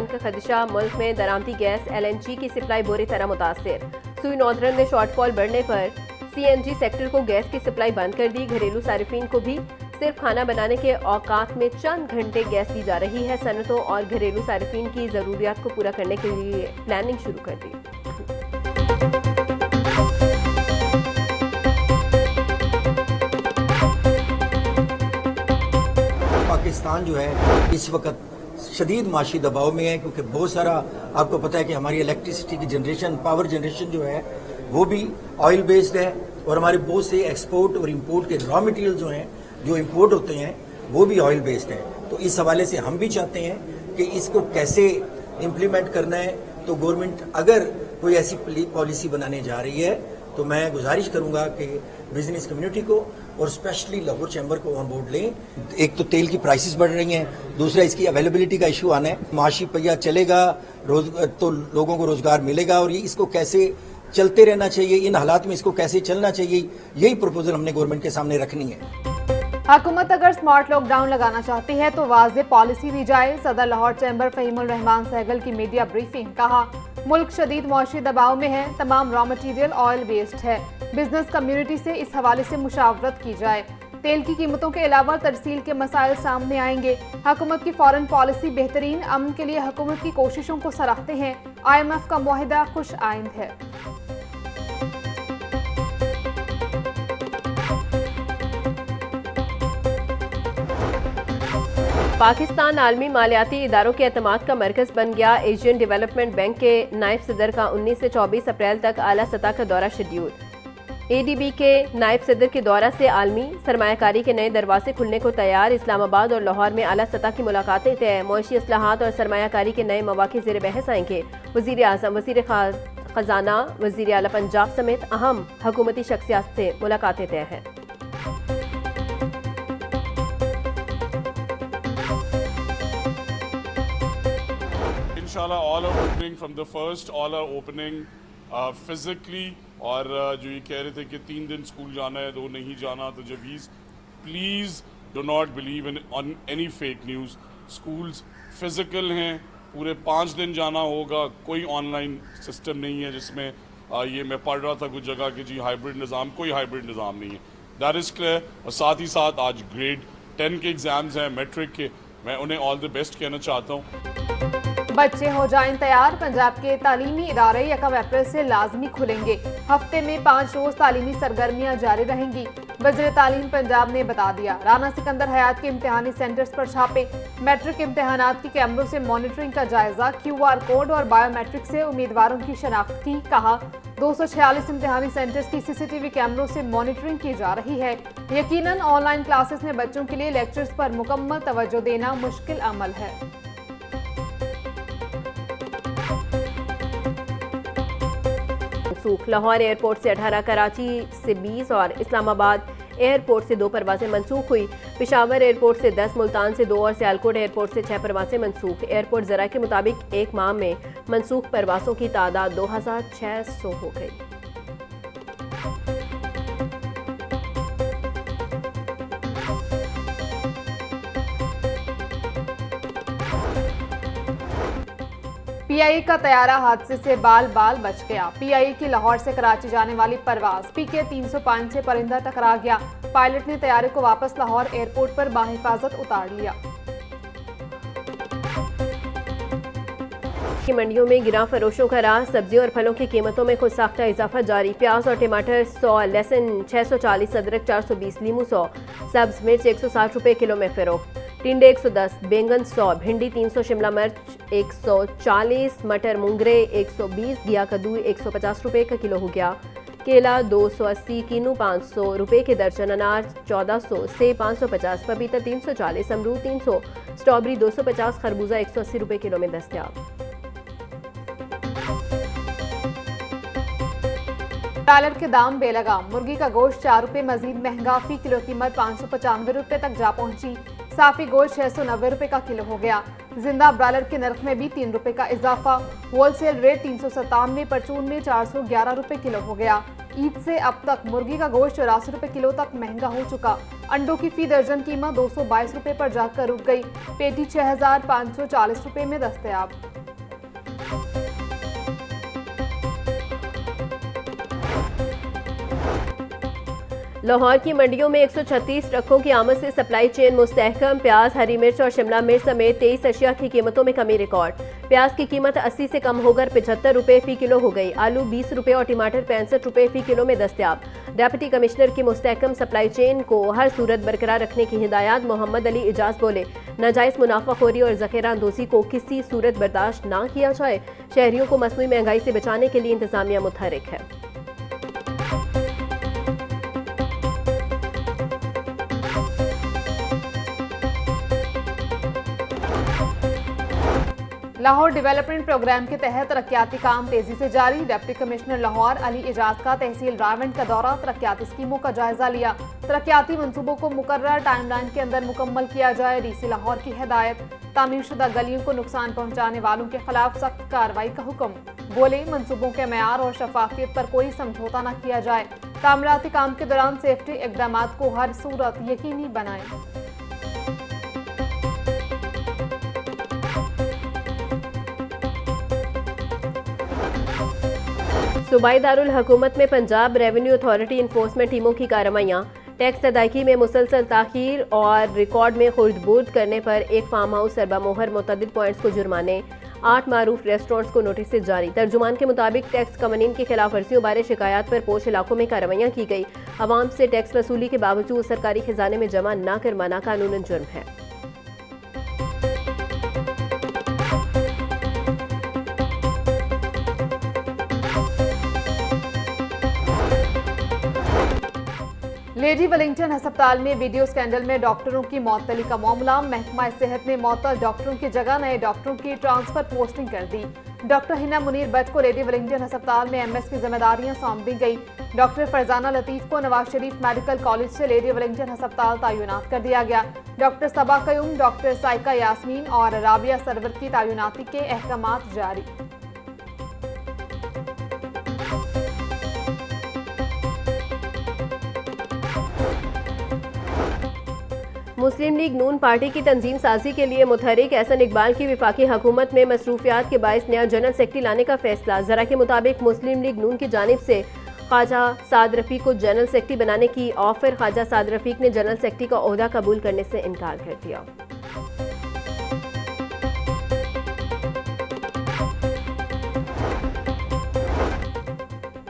बंद का खदशा, मुल्क में दरामदी गैस LNG की सप्लाई बुरी तरह मुतासिर। सुई नॉर्दर्न में शॉर्टफॉल बढ़ने पर CNG सेक्टर को गैस की सप्लाई बंद कर दी। घरेलू सार्फिन को भी सिर्फ खाना बनाने के औकात में चंद घंटे गैस दी जा रही है। सनतों और घरेलू सार्फिन की ज़रूरियात को पूरा करने के लिए प्लानिंग शुरू कर दी। पाकिस्तान जो है इस वक्त शदीद माशी दबाव में है, क्योंकि बहुत सारा आपको पता है कि हमारी इलेक्ट्रिसिटी की जनरेशन, पावर जनरेशन जो है वो भी ऑयल बेस्ड है, और हमारे बहुत से एक्सपोर्ट और इंपोर्ट के रॉ मटेरियल जो हैं, जो इंपोर्ट होते हैं वो भी ऑयल बेस्ड है। तो इस हवाले से हम भी चाहते हैं कि इसको कैसे इम्प्लीमेंट करना है। तो गवर्नमेंट अगर कोई ऐसी पॉलिसी बनाने जा रही है तो मैं गुजारिश करूंगा कि बिजनेस कम्युनिटी को और स्पेशली लाहौर चैम्बर को ऑन बोर्ड लें। एक तो तेल की प्राइसेस बढ़ रही हैं, दूसरा इसकी अवेलेबिलिटी का इशू आना है। माशी पहिया चलेगा तो लोगों को रोजगार मिलेगा, और ये इसको कैसे चलते रहना चाहिए, इन हालात में इसको कैसे चलना चाहिए, यही प्रपोजल हमने गवर्नमेंट के सामने रखनी है। हुकूमत अगर स्मार्ट लॉकडाउन लगाना चाहती है तो वाज़ेह पॉलिसी दी जाए। सदर लाहौर चैम्बर फ़हीमुर रहमान सहगल की मीडिया ब्रीफिंग। कहा, मुल्क शदीद मौशी दबाव में है, तमाम रॉ मटीरियल ऑयल बेस्ड है। बिजनेस कम्युनिटी से इस हवाले से मुशावरत की जाए। तेल की कीमतों के अलावा तरसील के मसाइल सामने आएंगे। हुकूमत की फॉरेन पॉलिसी बेहतरीन, अमन के लिए हुकूमत की कोशिशों को सराहते हैं। IMF का मुआहिदा खुश आइंद है। पाकिस्तान आलमी मालियाती इदारों के एतमाद का मरकज बन गया। एशियन डेवलपमेंट बैंक के नायब सदर का 19 से 24 अप्रैल तक आला सतह का दौरा शेड्यूल। ADB के नायब सदर के दौरा से आलमी सरमायाकारी के नए दरवाजे खुलने को तैयार। इस्लामाबाद और लाहौर में आला सतह की मुलाकातें तय। मौशी इस्लाहात और सरमायाकारी के नए मौके ज़ेर बहस आएंगे। वज़ीर आज़म, वज़ीर खजाना, वज़ीर आला पंजाब समेत अहम हुकूमती शख्सियात से मुलाकातें तय हैं। Inshallah, all are opening from the first, all are opening physically। और जो ये कह रहे थे कि 3 दिन स्कूल जाना है, 2 नहीं जाना, तो जवीज़ please do not believe in on any fake news. Schools physical हैं, पूरे 5 दिन जाना होगा। कोई ऑनलाइन सिस्टम नहीं है जिसमें ये मैं पढ़ रहा था कुछ जगह कि जी हाइब्रिड निज़ाम, कोई हाइब्रिड निज़ाम नहीं है। That is clear. और साथ ही साथ आज ग्रेड 10 के एग्ज़ाम्स हैं, मैट्रिक के। मैं उन्हें ऑल द बेस्ट कहना चाहता हूँ। बच्चे हो जाएं तैयार, पंजाब के तालीमी इदारे 1 अप्रैल से लाजमी खुलेंगे। हफ्ते में 5 रोज तालीमी सरगर्मियां जारी रहेंगी। वज़ीर तालीम पंजाब ने बता दिया। राना सिकंदर हयात के इम्तिहानी सेंटर्स पर छापे। मैट्रिक इम्तिहानात की कैमरों से मॉनिटरिंग का जायजा। QR कोड और बायोमेट्रिक से उम्मीदवारों की शनाख्त की। कहा, 246 इम्तिहानी सेंटर्स की CCTV कैमरों से मॉनिटरिंग की जा रही है। यकीनन ऑनलाइन क्लासेस में बच्चों के लिए लेक्चर्स पर मुकम्मल तवज्जो देना मुश्किल अमल है। लाहौर एयरपोर्ट से 18, कराची से 20 और इस्लामाबाद एयरपोर्ट से 2 परवाजें मनसूख हुई। पेशावर एयरपोर्ट से 10, मुल्तान से 2 और सियालकोट एयरपोर्ट से 6 परवाजें मनसूख। एयरपोर्ट ज़राए के मुताबिक एक माह में मनसूख परवासों की तादाद 2600 हो गई। PIA का तैयारा हादसे से बाल बाल बच गया। PIA की लाहौर से कराची जाने वाली परवाज PK 305 से परिंदा टकरा गया। पायलट ने तैयारे को वापस लाहौर एयरपोर्ट पर बाहिफाजत उतार लिया। की मंडियों में गिरां फरोशों का राह। सब्जियों और फलों की कीमतों में खुद साख्ता इजाफा जारी। प्याज और टमाटर 100, लहसुन 640, अदरक 420, लीमू 100, सब्ज मिर्च 160 रुपये किलो में फरोख्त। टिंडे 110, बैंगन 100, भिंडी 300, शिमला मिर्च 140, मटर मुंगरे 120, घिया कद्दू 150 रुपये का किलो हो गया। केला 280, कीनू 500 रुपये के दर्जन, अनार 1400, सेब 550, पपीता 340, अमरूद 300, स्ट्रॉबेरी 250, खरबूजा 180 रुपये किलो में दस्तयाब। ब्रायलर के दाम बेलगाम। मुर्गी का गोश्त 4 रुपये मजीद महंगा। फी किलो कीमत 595 रुपये तक जा पहुंची। साफी गोश्त 690 रुपये का किलो हो गया। जिंदा ब्रायलर के नर्ख में भी 3 रुपये का इजाफा। होलसेल रेट 397, परचून में 411 रुपये किलो हो गया। ईद से अब तक मुर्गी का गोश्त 84 रुपये किलो तक महंगा हो चुका। अंडों की फी दर्जन कीमत 222 रुपये पर जाकर रुक गई। पेटी 6540 रुपये में दस्तयाब। लाहौर की मंडियों में 136 ट्रकों की आमद से सप्लाई चेन मुस्तहकम। प्याज, हरी मिर्च और शिमला मिर्च समेत 23 अशिया की कीमतों में कमी रिकॉर्ड। प्याज की कीमत 80 से कम होकर 75 रुपए फी किलो हो गई। आलू 20 रुपए और टमाटर 65 रुपए फी किलो में दस्तयाब। डिप्टी कमिश्नर की मुस्तहकम सप्लाई चेन को हर सूरत बरकरार रखने की हिदायत। मोहम्मद अली इजाज बोले, नाजायज मुनाफाखोरी और जखेरा अंदोजी को किसी सूरत बर्दाश्त ना किया जाए। शहरियों को मसनूई महंगाई से बचाने के लिए इंतजामिया मुतहरिक है। लाहौर डेवलपमेंट प्रोग्राम के तहत तरक्याती काम तेजी से जारी। डिप्टी कमिश्नर लाहौर अली इजाज का तहसील रावंड का दौरा, तरक्याती स्कीमों का जायजा लिया। तरक्याती मंसूबों को मुकर्रर टाइमलाइन के अंदर मुकम्मल किया जाए, डीसी लाहौर की हिदायत। तामीरशुदा गलियों को नुकसान पहुंचाने वालों के खिलाफ सख्त कार्रवाई का हुक्म। बोले, मंसूबों के मेयार और शफाफियत पर कोई समझौता न किया जाए। तामीराती काम के दौरान सेफ्टी इकदाम को हर सूरत यकीनी बनाएं। सूबाई दारुल हुकूमत में पंजाब रेवेन्यू अथॉरिटी इन्फोर्समेंट टीमों की कार्रवाइयाँ। टैक्स अदायगी में मुसलसल ताखीर और रिकॉर्ड में खुर्द-बुर्द करने पर एक फार्म हाउस सरबामोहर मुतअद्दिद पॉइंट्स को जुर्माने। 8 मारूफ रेस्टोरेंट्स को नोटिस जारी। तर्जुमान के मुताबिक टैक्स कवानीन की खिलाफ वर्जियों बारे शिकायत पर पोश इलाकों में कार्रवाइयाँ की गई। आवाम से टैक्स वसूली के बावजूद सरकारी खजाने में जमा न करवाना कानूनन जुर्म है। लेडी वेलिंगटन अस्पताल में वीडियो स्कैंडल में डॉक्टरों की मअतली का मामला। महकमा सेहत ने मअतल डॉक्टरों की जगह नए डॉक्टरों की ट्रांसफर पोस्टिंग कर दी। डॉक्टर हिना मुनीर बट को लेडी वेलिंगटन अस्पताल में एमएस की जिम्मेदारियां सौंप दी गई। डॉक्टर फरजाना लतीफ को नवाज शरीफ मेडिकल कॉलेज से लेडी वेलिंगटन अस्पताल तैनात कर दिया गया। डॉक्टर सबा कयूम, डॉक्टर साइका यास्मीन और राबिया सरवर की तैनाती के अहकामात जारी। मुस्लिम लीग नून पार्टी की तंजीम साजी के लिए मुतहरिक। एहसन इकबाल की वफाकी हुकूमत में मसरूफियात के बायस नया जनरल सेक्रेटरी लाने का फैसला। जरा के मुताबिक मुस्लिम लीग नून की जानिब से ख्वाजा साद रफीक को जनरल सेक्रेटरी बनाने की ऑफर। ख्वाजा साद रफीक ने जनरल सेक्रेटरी का ओहदा कबूल करने से इनकार कर दिया।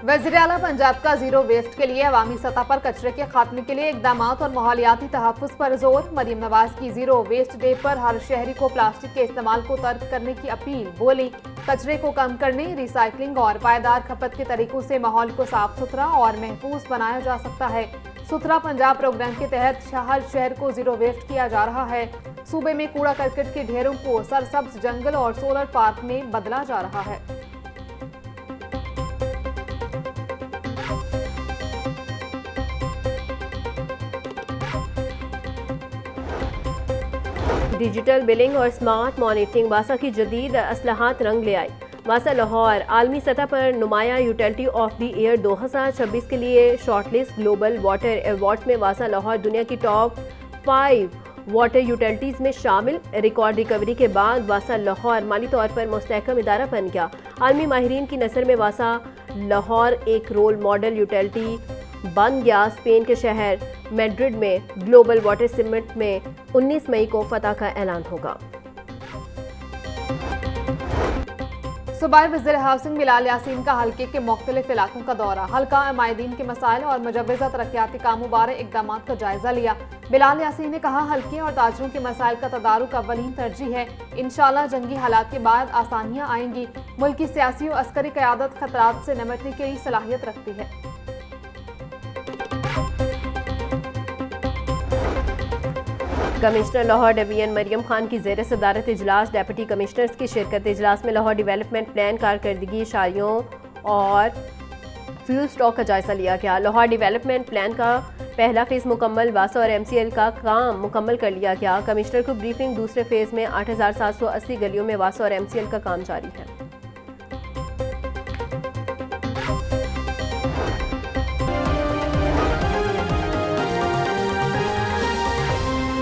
वज़ीर आला पंजाब का जीरो वेस्ट के लिए अवामी सतह पर कचरे के खात्मे के लिए इकदाम और माहौलियाती तहफ़्फ़ुज़ पर जोर। मरीम नवाज की जीरो वेस्ट डे पर हर शहरी को प्लास्टिक के इस्तेमाल को तर्क करने की अपील। बोली, कचरे को कम करने, रिसाइकलिंग और पायदार खपत के तरीकों से माहौल को साफ सुथरा और महफूज बनाया जा सकता है। सुथरा पंजाब प्रोग्राम के तहत हर शहर को जीरो वेस्ट किया जा रहा है। सूबे में कूड़ा करकट के ढेरों को सरसब्ज जंगल और सोलर पार्क में बदला जा रहा है। डिजिटल बिलिंग और स्मार्ट मॉनिटरिंग वासा की जदीद असलाहात रंग ले आई। वासा लाहौर आलमी सतह पर नुमाया यूटिलिटी ऑफ द ईयर 2026 के लिए शॉर्टलिस्ट। ग्लोबल वाटर अवार्ड्स में वासा लाहौर दुनिया की टॉप 5 वाटर यूटिलिटीज़ में शामिल। रिकॉर्ड रिकवरी के बाद वासा लाहौर माली तौर पर मुस्तहकम इदारा बन गया। आलमी माहिरीन की नज़र में वासा लाहौर एक रोल मॉडल यूटिलिटी बन गया। स्पेन के शहर मैड्रिड में ग्लोबल वाटर समिट में 19 मई को फतह का ऐलान होगा। सूबाई वज़ीर हाउसिंग बिलाल यासीन का हल्के के मुख्तलिफ इलाकों का दौरा। हल्का अमायदीन के मसाइल और मुजव्वज़ा तरक्याती कामों बारे इकदाम का जायजा लिया। बिलाल यासीन ने कहा, हल्के और ताजरों के मसाइल का तदारुक अव्वलीन तरजीह है। इंशाअल्लाह जंगी हालात के बाद आसानियां आएंगी। मुल्क की सियासी और अस्करी क़यादत खतरात से निपटने की सलाहियत रखती है। कमिश्नर लाहौर डिवीजन मरियम खान की ज़ेर सदारत इजलास। डिप्टी कमिश्नर्स की शिरकत। इजलास में लाहौर डेवलपमेंट प्लान, कारकर्दगी इशारियों और फ्यूल स्टॉक का जायजा लिया गया। लाहौर डेवलपमेंट प्लान का पहला फेज़ मुकम्मल। वासा और MCL का काम मुकम्मल कर लिया गया। कमिश्नर को ब्रीफिंग। दूसरे फेज़ में 8780 गलियों में वासा और MCL का काम जारी है।